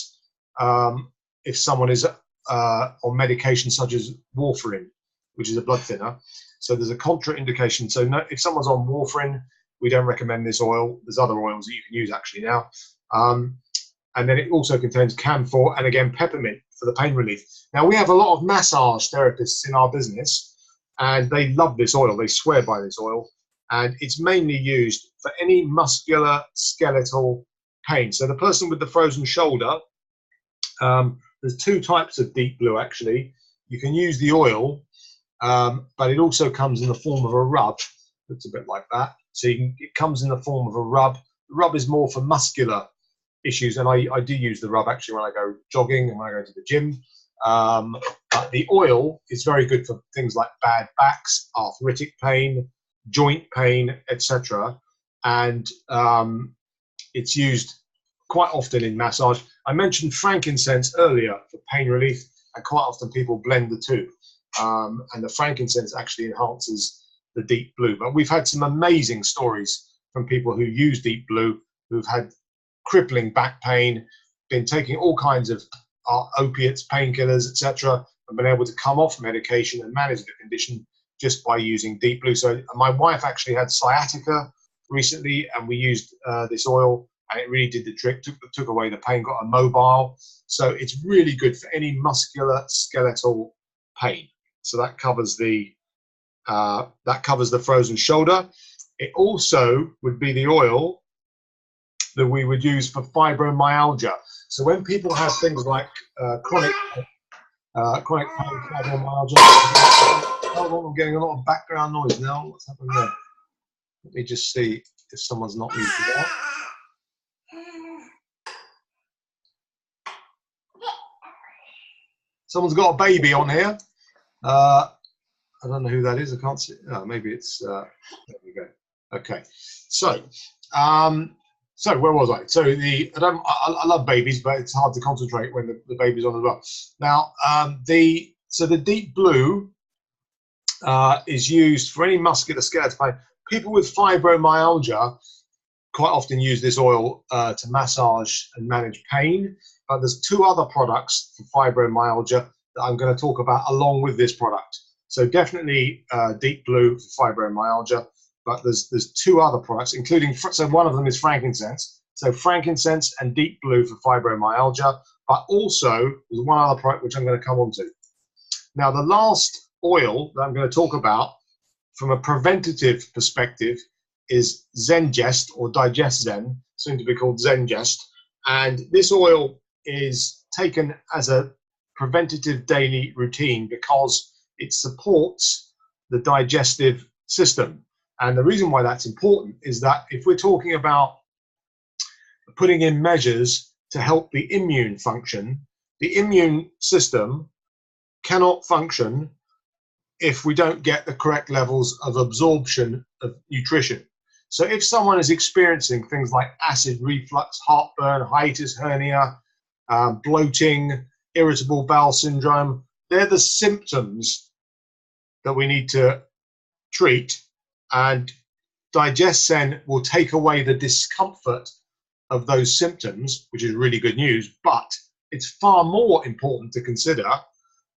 if someone is on medication such as warfarin, which is a blood thinner. So there's a contraindication. So no, if someone's on warfarin, we don't recommend this oil. There's other oils that you can use actually now. And then it also contains camphor and again peppermint for the pain relief. Now we have a lot of massage therapists in our business, and they love this oil. They swear by this oil, and it's mainly used for any muscular skeletal pain. So the person with the frozen shoulder, there's two types of deep blue actually. You can use the oil, but it also comes in the form of a rub. Looks a bit like that. So it comes in the form of a rub. The rub is more for muscular issues, and I do use the rub actually when I go jogging and when I go to the gym. But the oil is very good for things like bad backs, arthritic pain, joint pain, etc. And it's used quite often in massage. I mentioned frankincense earlier for pain relief, and quite often people blend the two. And the frankincense actually enhances the deep blue. But we've had some amazing stories from people who use deep blue, who've had crippling back pain, been taking all kinds of opiates, painkillers, etc., and been able to come off medication and manage the condition just by using deep blue. So my wife actually had sciatica recently, and we used this oil, and it really did the trick, took away the pain, got her mobile. So it's really good for any muscular skeletal pain. So that covers the frozen shoulder. It also would be the oil that we would use for fibromyalgia. So when people have things like chronic pain, fibromyalgia. Hold on, I'm getting a lot of background noise now. What's happening there? Let me just see if someone's not muted that. Someone's got a baby on here. I don't know who that is. I can't see. Oh, maybe it's. There we go. Okay. So, so where was I? So I love babies, but it's hard to concentrate when the baby's on as well. Now, the deep blue is used for any muscular skeletal pain. People with fibromyalgia quite often use this oil to massage and manage pain. But there's two other products for fibromyalgia that I'm going to talk about along with this product. So definitely deep blue for fibromyalgia, but there's two other products, including, so one of them is frankincense. So frankincense and deep blue for fibromyalgia, but also there's one other product which I'm going to come on to. Now, the last oil that I'm going to talk about from a preventative perspective is Zengest, or Digest Zen, soon to be called Zengest. And this oil is taken as a preventative daily routine because it supports the digestive system. And the reason why that's important is that if we're talking about putting in measures to help the immune function, the immune system cannot function if we don't get the correct levels of absorption of nutrition. So if someone is experiencing things like acid reflux, heartburn, hiatus hernia, bloating, irritable bowel syndrome, they're the symptoms that we need to treat, and Digest Zen will take away the discomfort of those symptoms, which is really good news. But it's far more important to consider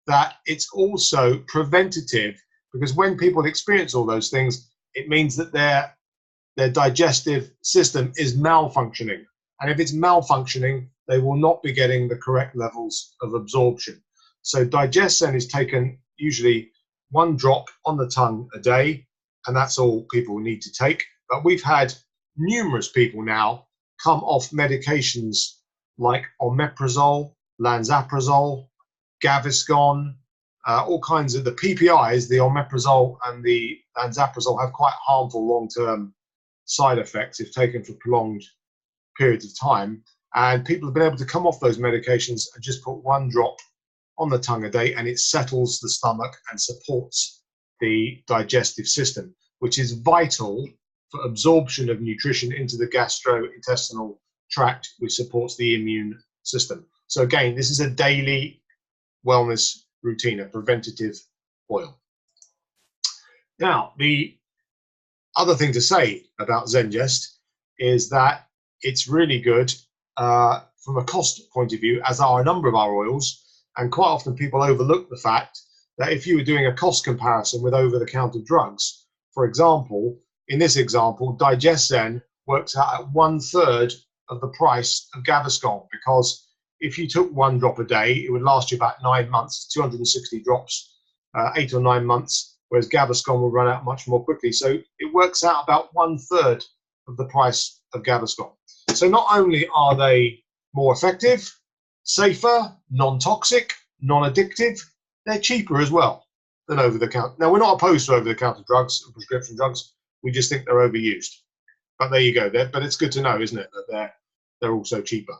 that it's also preventative, because when people experience all those things, it means that their digestive system is malfunctioning. And if it's malfunctioning, they will not be getting the correct levels of absorption. So Digest Zen is taken usually 1 drop on the tongue a day, and that's all people need to take. But we've had numerous people now come off medications like omeprazole, lansoprazole, Gaviscon, all kinds of the PPIs, the omeprazole and the lansoprazole, have quite harmful long-term side effects if taken for prolonged periods of time. And people have been able to come off those medications and just put 1 drop on the tongue a day, and it settles the stomach and supports the digestive system, which is vital for absorption of nutrition into the gastrointestinal tract, which supports the immune system. So again, this is a daily wellness routine, a preventative oil. Now, the other thing to say about Zengest is that it's really good from a cost point of view, as are a number of our oils. And quite often people overlook the fact that if you were doing a cost comparison with over-the-counter drugs, for example, in this example, DigestZen works out at 1/3 of the price of Gaviscon, because if you took 1 drop a day, it would last you about 9 months, 260 drops, 8 or 9 months, whereas Gaviscon will run out much more quickly. So it works out about 1/3 of the price of Gaviscon. So not only are they more effective, safer, non-toxic, non-addictive, they're cheaper as well than over-the-counter. Now, we're not opposed to over-the-counter drugs and prescription drugs. We just think they're overused. But there you go. But it's good to know, isn't it, that they're also cheaper.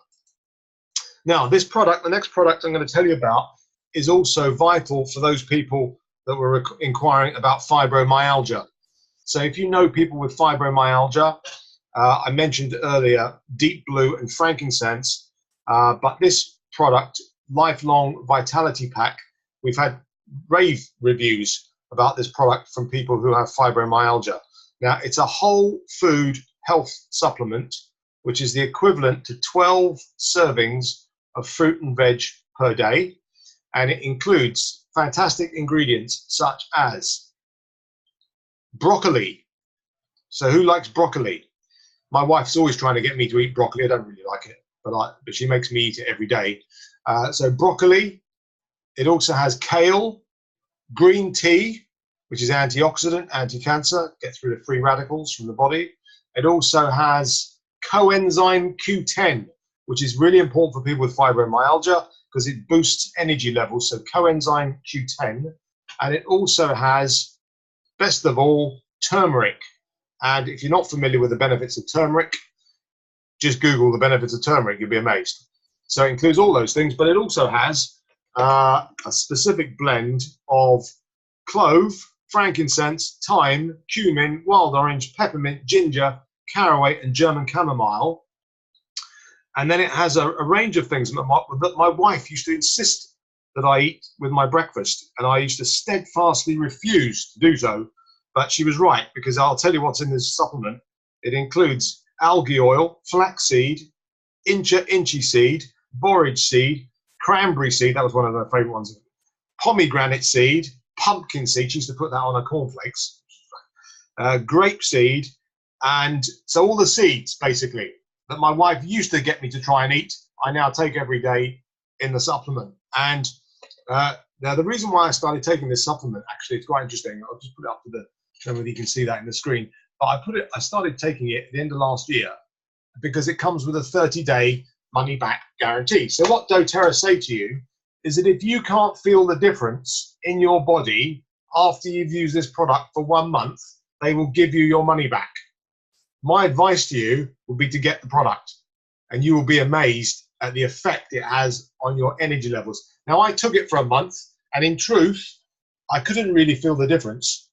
Now, this product, the next product I'm going to tell you about, is also vital for those people that were inquiring about fibromyalgia. So if you know people with fibromyalgia, I mentioned earlier Deep Blue and frankincense, but this product, Lifelong Vitality Pack, we've had rave reviews about this product from people who have fibromyalgia. Now, it's a whole food health supplement, which is the equivalent to 12 servings of fruit and veg per day, and it includes fantastic ingredients such as broccoli. So who likes broccoli? My wife's always trying to get me to eat broccoli. I don't really like it, but she makes me eat it every day. So broccoli. It also has kale, green tea, which is antioxidant, anti-cancer, gets rid of free radicals from the body. It also has coenzyme Q10, which is really important for people with fibromyalgia because it boosts energy levels. So coenzyme Q10. And it also has, best of all, turmeric. And if you're not familiar with the benefits of turmeric, just Google the benefits of turmeric, you'll be amazed. So it includes all those things, but it also has a specific blend of clove, frankincense, thyme, cumin, wild orange, peppermint, ginger, caraway, and German chamomile. And then it has a range of things that my wife used to insist that I eat with my breakfast, and I used to steadfastly refuse to do so. But she was right, because I'll tell you what's in this supplement. It includes algae oil, flaxseed, inchi seed, borage seed, cranberry seed, that was one of her favorite ones, pomegranate seed, pumpkin seed, she used to put that on her cornflakes, grape seed, and so all the seeds, basically, that my wife used to get me to try and eat, I now take every day in the supplement. And now the reason why I started taking this supplement, actually, it's quite interesting. I'll just put it up to the, I don't know whether you can see that in the screen, but I started taking it at the end of last year because it comes with a 30-day money-back guarantee. So what doTERRA say to you is that if you can't feel the difference in your body after you've used this product for 1 month, they will give you your money back. My advice to you would be to get the product, and you will be amazed at the effect it has on your energy levels. Now, I took it for a month, and in truth, I couldn't really feel the difference.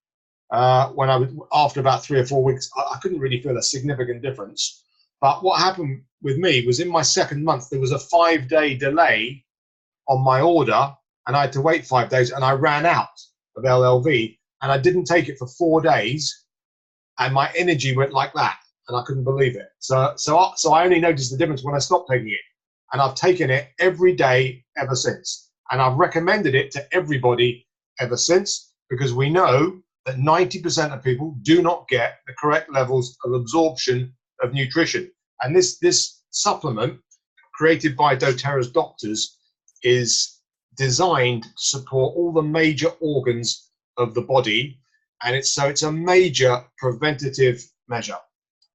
After about 3 or 4 weeks, I couldn't really feel a significant difference. But what happened with me was in my second month, there was a 5-day delay on my order, and I had to wait 5 days, and I ran out of LLV, and I didn't take it for 4 days, and my energy went like that, and I couldn't believe it. So I only noticed the difference when I stopped taking it, and I've taken it every day ever since, and I've recommended it to everybody ever since, because we know that 90% of people do not get the correct levels of absorption of nutrition. And this supplement, created by doTERRA's doctors, is designed to support all the major organs of the body, and it's a major preventative measure.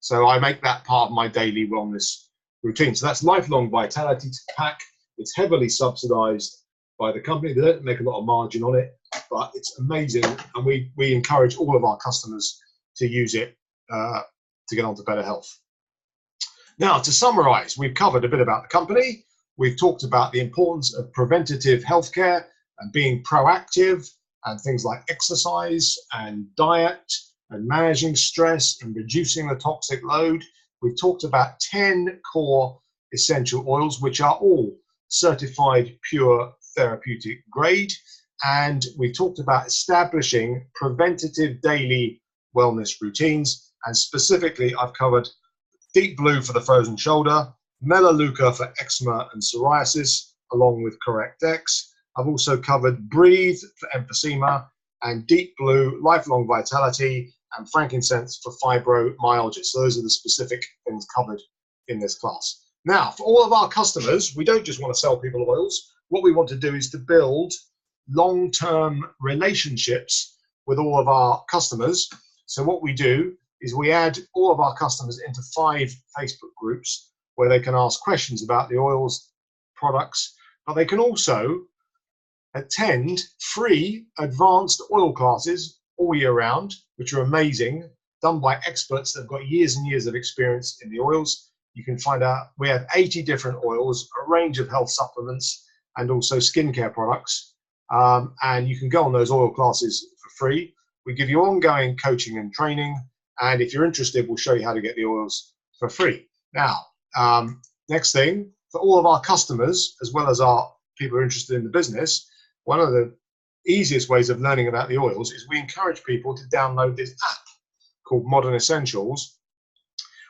So I make that part of my daily wellness routine. So that's Lifelong Vitality Pack. It's heavily subsidized by the company. They don't make a lot of margin on it, but it's amazing. And we encourage all of our customers to use it to get on to better health. Now, to summarize, we've covered a bit about the company. We've talked about the importance of preventative healthcare and being proactive, and things like exercise and diet and managing stress and reducing the toxic load. We've talked about 10 core essential oils, which are all certified pure therapeutic grade. And we've talked about establishing preventative daily wellness routines. And specifically, I've covered Deep Blue for the frozen shoulder, Melaleuca for eczema and psoriasis, along with Correct-X. I've also covered Breathe for emphysema, and Deep Blue, Lifelong Vitality, and frankincense for fibromyalgia. So those are the specific things covered in this class. Now, for all of our customers, we don't just want to sell people oils. What we want to do is to build long-term relationships with all of our customers. So what we do is we add all of our customers into 5 Facebook groups where they can ask questions about the oils, products, but they can also attend free advanced oil classes all year round, which are amazing, done by experts that have got years and years of experience in the oils. You can find out, we have 80 different oils, a range of health supplements, and also skincare products. And you can go on those oil classes for free. We give you ongoing coaching and training. And if you're interested, we'll show you how to get the oils for free. Now, next thing, for all of our customers, as well as our people who are interested in the business, one of the easiest ways of learning about the oils is we encourage people to download this app called Modern Essentials,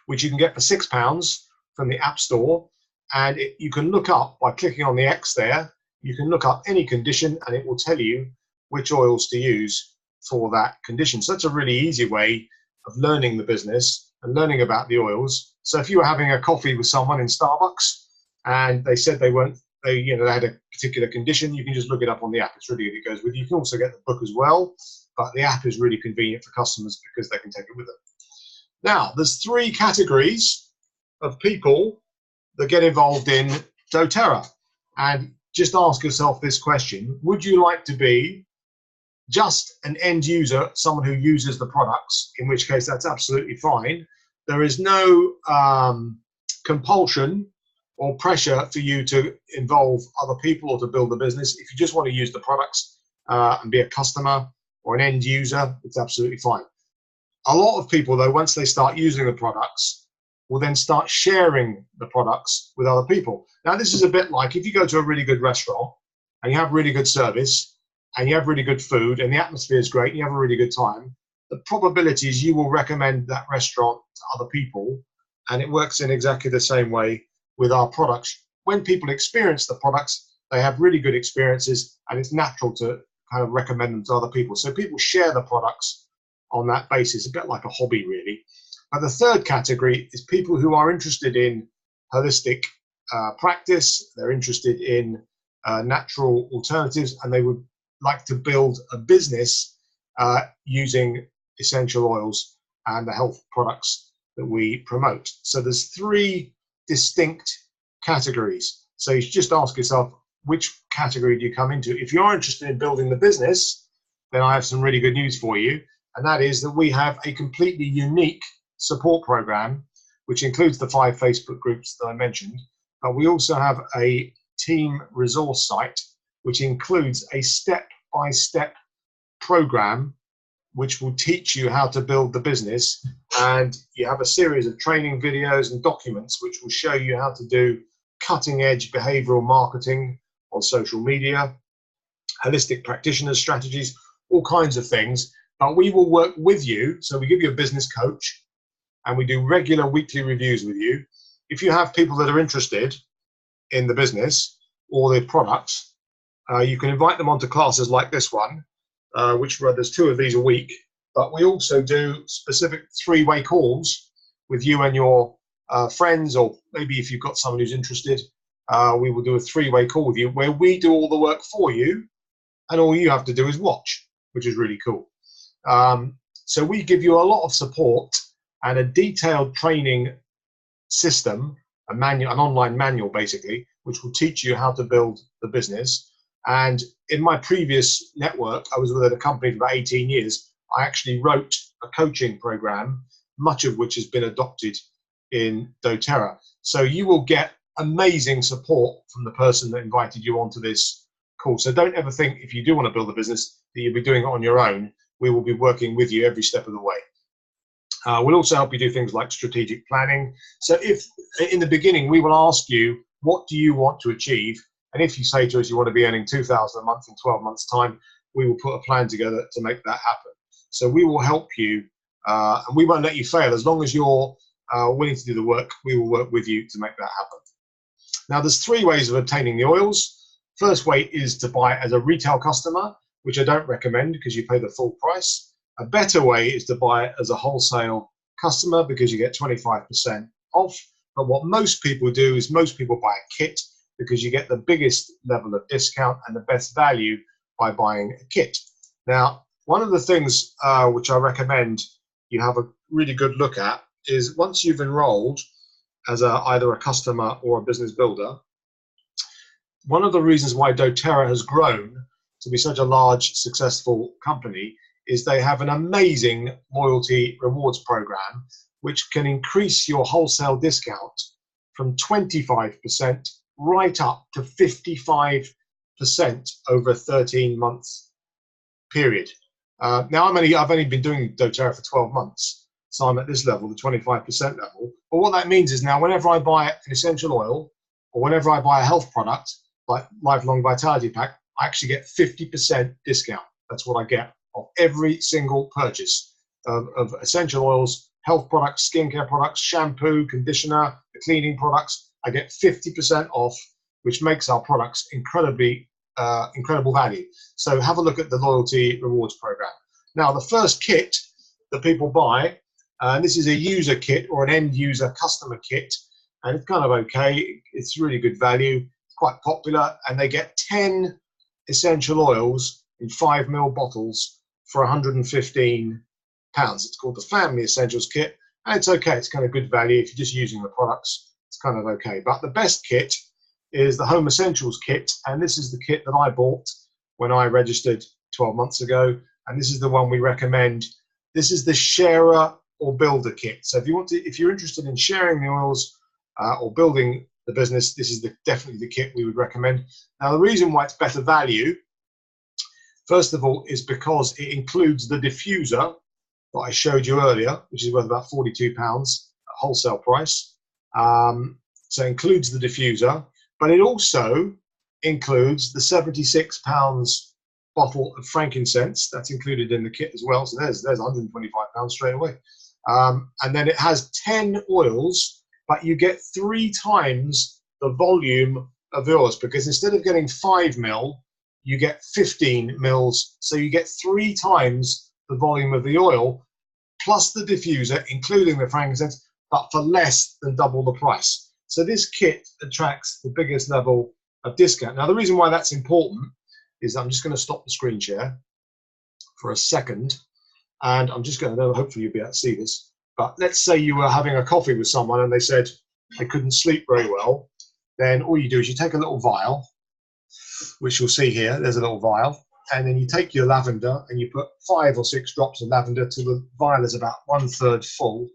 which you can get for £6 from the App Store. And you can look up, by clicking on the X there, you can look up any condition and it will tell you which oils to use for that condition. So that's a really easy way of learning the business and learning about the oils. So if you were having a coffee with someone in Starbucks and they said they had a particular condition, you can just look it up on the app. It's really good. It goes with you. You can also get the book as well, but the app is really convenient for customers because they can take it with them. Now, there's 3 categories of people that get involved in doTERRA. And just ask yourself this question: would you like to be just an end user, someone who uses the products, in which case that's absolutely fine. There is no compulsion or pressure for you to involve other people or to build a business. If you just want to use the products and be a customer or an end user, it's absolutely fine. A lot of people, though, once they start using the products, will then start sharing the products with other people. Now, this is a bit like if you go to a really good restaurant and you have really good service and you have really good food and the atmosphere is great and you have a really good time, the probability is you will recommend that restaurant to other people, and it works in exactly the same way with our products. When people experience the products, they have really good experiences, and it's natural to kind of recommend them to other people. So people share the products on that basis, a bit like a hobby, really. And the third category is people who are interested in holistic practice. They're interested in natural alternatives, and they would like to build a business using essential oils and the health products that we promote. So there's 3 distinct categories. So you should just ask yourself, which category do you come into? If you're interested in building the business, then I have some really good news for you. And that is that we have a completely unique support program, which includes the 5 Facebook groups that I mentioned. But we also have a team resource site, which includes a step-by-step program which will teach you how to build the business. And you have a series of training videos and documents which will show you how to do cutting-edge behavioral marketing on social media, holistic practitioner strategies, all kinds of things. But we will work with you. So we give you a business coach and we do regular weekly reviews with you. If you have people that are interested in the business or the products, you can invite them onto classes like this one, which there's 2 of these a week. But we also do specific 3-way calls with you and your friends, or maybe if you've got someone who's interested, we will do a 3-way call with you where we do all the work for you and all you have to do is watch, which is really cool. So we give you a lot of support and a detailed training system an online manual basically, which will teach you how to build the business. And in my previous network, I was with a company for about 18 years. I actually wrote a coaching program, much of which has been adopted in doTERRA. So you will get amazing support from the person that invited you onto this call. So don't ever think, if you do want to build a business, that you'll be doing it on your own. We will be working with you every step of the way. We'll also help you do things like strategic planning. So if in the beginning we will ask you, what do you want to achieve? And if you say to us you want to be earning $2,000 a month in 12 months' time, we will put a plan together to make that happen. So we will help you, and we won't let you fail. As long as you're willing to do the work, we will work with you to make that happen. Now, there's 3 ways of obtaining the oils. First way is to buy as a retail customer, which I don't recommend because you pay the full price. A better way is to buy it as a wholesale customer because you get 25% off. But what most people do is most people buy a kit because you get the biggest level of discount and the best value by buying a kit. Now, one of the things which I recommend you have a really good look at is once you've enrolled as either a customer or a business builder, one of the reasons why doTERRA has grown to be such a large, successful company is they have an amazing loyalty rewards program, which can increase your wholesale discount from 25% right up to 55% over a 13-month period. Now I've only been doing doTERRA for 12 months, so I'm at this level, the 25% level. But what that means is now whenever I buy an essential oil or whenever I buy a health product like Lifelong Vitality Pack, I actually get 50% discount. That's what I get of every single purchase of essential oils, health products, skincare products, shampoo, conditioner, the cleaning products. I get 50% off, which makes our products incredible value. So have a look at the loyalty rewards program. Now, the first kit that people buy, and this is a user kit or an end user customer kit, and it's kind of okay. It's really good value. It's quite popular, and they get 10 essential oils in 5 ml bottles for £115. It's called the Family Essentials Kit, and it's okay. It's kind of good value if you're just using the products. It's kind of okay. But the best kit is the Home Essentials Kit, and this is the kit that I bought when I registered 12 months ago, and this is the one we recommend. This is the Sharer or Builder Kit. So if you're interested in sharing the oils or building the business, this is definitely the kit we would recommend. Now, the reason why it's better value, first of all, is because it includes the diffuser that I showed you earlier, which is worth about £42 at wholesale price. So it includes the diffuser, but it also includes the £76 bottle of frankincense. That's included in the kit as well. So there's £125 straight away. And then it has 10 oils, but you get 3 times the volume of the oils, because instead of getting 5 ml, you get 15 mils. So you get 3 times the volume of the oil, plus the diffuser, including the frankincense, but for less than double the price. So this kit attracts the biggest level of discount. Now, the reason why that's important is I'm just going to stop the screen share for a second, and I'm just going to, hopefully you'll be able to see this, but let's say you were having a coffee with someone and they said they couldn't sleep very well. Then all you do is you take a little vial, which you'll see here, there's a little vial, and then you take your lavender and you put 5 or 6 drops of lavender till the vial is about 1/3 full,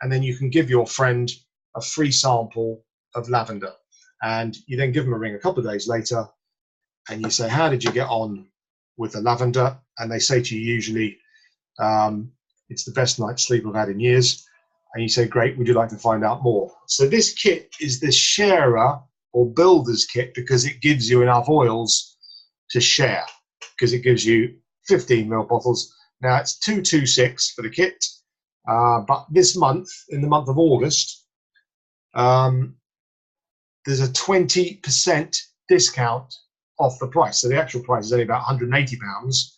and then you can give your friend a free sample of lavender. And you then give them a ring a couple of days later and you say, how did you get on with the lavender? And they say to you usually, it's the best night's sleep I've had in years. And you say, great, would you like to find out more? So this kit is the Sharer or Builder's Kit because it gives you enough oils to share, because it gives you 15 ml bottles. Now it's $226 for the kit, but this month, in the month of August, there's a 20% discount off the price. So the actual price is only about £180.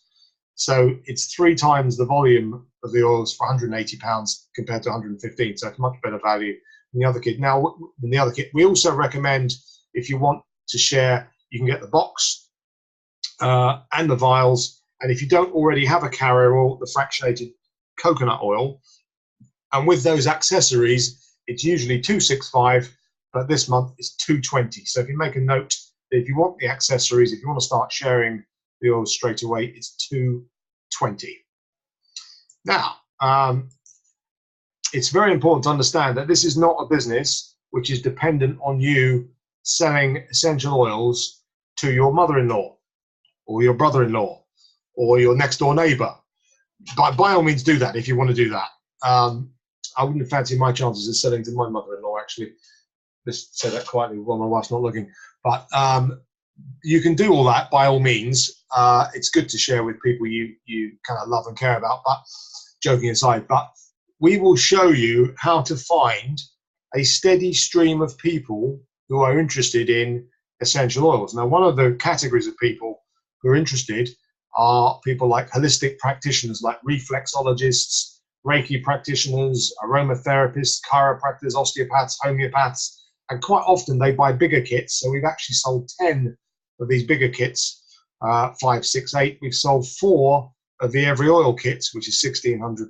So it's 3 times the volume of the oils for £180 compared to £115. So it's much better value than the other kit. Now, in the other kit, we also recommend, if you want to share, you can get the box and the vials. And if you don't already have a carrier oil, the fractionated coconut oil, and with those accessories, it's usually $265, but this month it's 220. So if you make a note that if you want the accessories, if you want to start sharing the oils straight away, it's 220. Now, it's very important to understand that this is not a business which is dependent on you selling essential oils to your mother-in-law or your brother-in-law or your next door neighbor. By all means do that if you want to do that. I wouldn't fancy my chances of selling to my mother-in-law, actually. Just say that quietly while my wife's not looking. But you can do all that by all means. It's good to share with people you kind of love and care about, but joking aside, but we will show you how to find a steady stream of people who are interested in essential oils. Now, one of the categories of people who are interested are people like holistic practitioners, like reflexologists, Reiki practitioners, aromatherapists, chiropractors, osteopaths, homeopaths, and quite often they buy bigger kits. So we've actually sold 10 of these bigger kits, 5, 6, 8. We've sold 4 of the Every Oil kits, which is £1,600.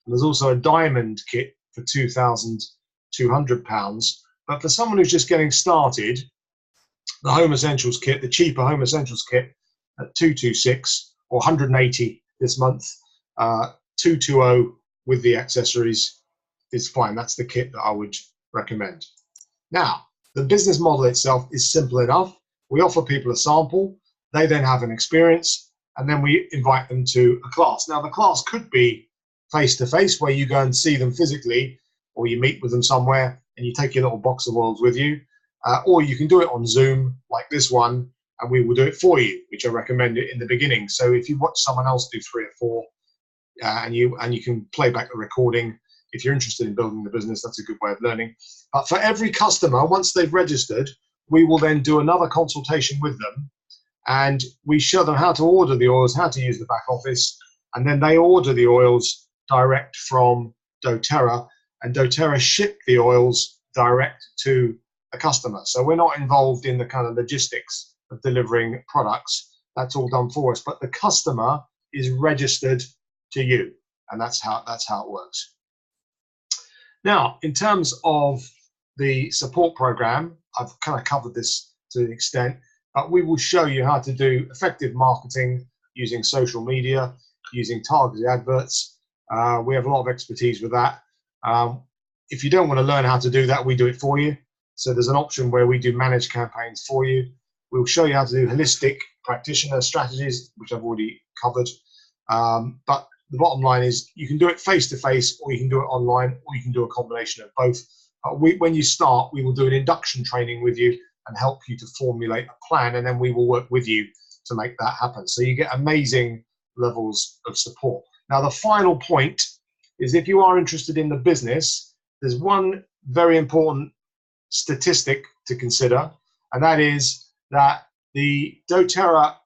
And there's also a diamond kit for £2,200. But for someone who's just getting started, the Home Essentials kit, the cheaper Home Essentials kit at 226 or 180 this month, 220 with the accessories is fine. That's the kit that I would recommend. Now, the business model itself is simple enough. We offer people a sample. They then have an experience, and then we invite them to a class. Now, the class could be face-to-face, where you go and see them physically, or you meet with them somewhere and you take your little box of oils with you, or you can do it on Zoom like this one, and we will do it for you, which I recommend it in the beginning. So if you watch someone else do 3 or 4, and you can play back the recording, if you're interested in building the business, that's a good way of learning. But for every customer, once they've registered, we will then do another consultation with them, and we show them how to order the oils, how to use the back office, and then they order the oils direct from doTERRA, and doTERRA ship the oils direct to a customer. So we're not involved in the kind of logistics of delivering products. That's all done for us, but the customer is registered to you, and that's how it works. Now, in terms of the support program, I've kind of covered this to an extent, but we will show you how to do effective marketing using social media, using targeted adverts. We have a lot of expertise with that. If you don't want to learn how to do that, we do it for you. So there's an option where we do managed campaigns for you. We'll show you how to do holistic practitioner strategies, which I've already covered. But the bottom line is you can do it face-to-face, or you can do it online, or you can do a combination of both. When you start, we will do an induction training with you and help you to formulate a plan, and then we will work with you to make that happen. So you get amazing levels of support. Now, the final point is, if you are interested in the business, there's one very important statistic to consider, and that is that the doTERRA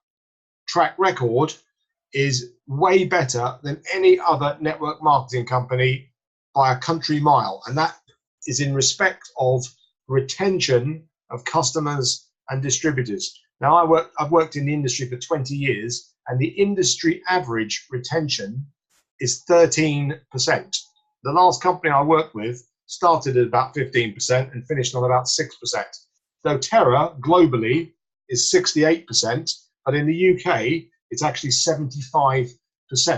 track record is way better than any other network marketing company by a country mile, and that is in respect of retention of customers and distributors. Now, I've worked in the industry for 20 years, and the industry average retention is 13%. The last company I worked with started at about 15% and finished on about 6%. doTERRA globally is 68%, but in the UK, it's actually 75%.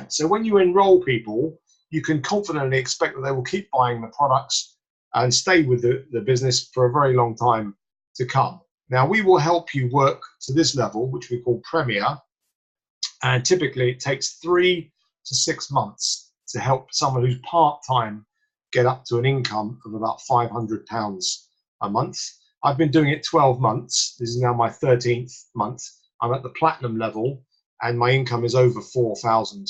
So when you enroll people, you can confidently expect that they will keep buying the products and stay with the business for a very long time to come. Now, we will help you work to this level, which we call Premier, and typically it takes 3 to 6 months to help someone who's part-time get up to an income of about £500 a month. I've been doing it 12 months. This is now my 13th month. I'm at the platinum level, and my income is over 4,000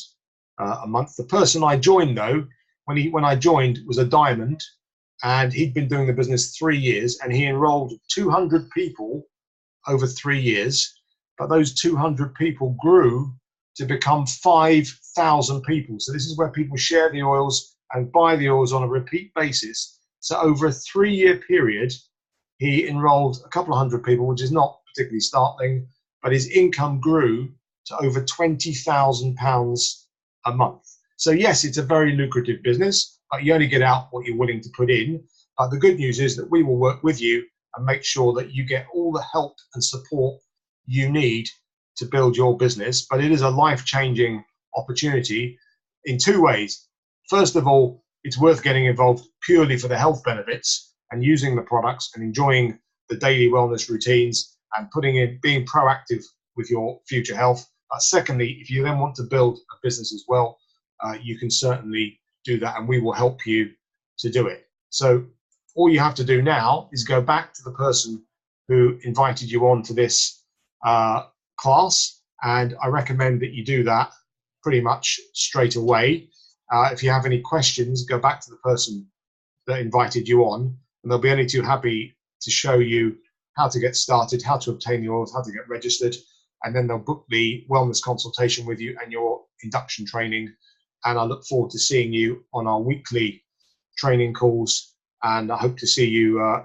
a month. The person I joined, though, when I joined, was a diamond, and he'd been doing the business 3 years, and he enrolled 200 people over 3 years. But those 200 people grew to become 5,000 people. So this is where people share the oils and buy the oils on a repeat basis. So over a 3-year period, he enrolled a couple of hundred people, which is not particularly startling, but his income grew to over £20,000 a month. So yes, it's a very lucrative business, but you only get out what you're willing to put in. But the good news is that we will work with you and make sure that you get all the help and support you need to build your business. But it is a life-changing opportunity in two ways. First of all, it's worth getting involved purely for the health benefits and using the products and enjoying the daily wellness routines and being proactive with your future health. But secondly, if you then want to build a business as well, you can certainly do that, and we will help you to do it. So all you have to do now is go back to the person who invited you on to this class, and I recommend that you do that pretty much straight away. If you have any questions, go back to the person that invited you on, and they'll be only too happy to show you how to get started, how to obtain yours, how to get registered, and then they'll book the wellness consultation with you and your induction training. And I look forward to seeing you on our weekly training calls, and I hope to see you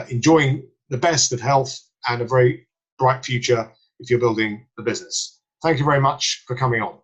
enjoying the best of health and a very bright future if you're building the business. Thank you very much for coming on.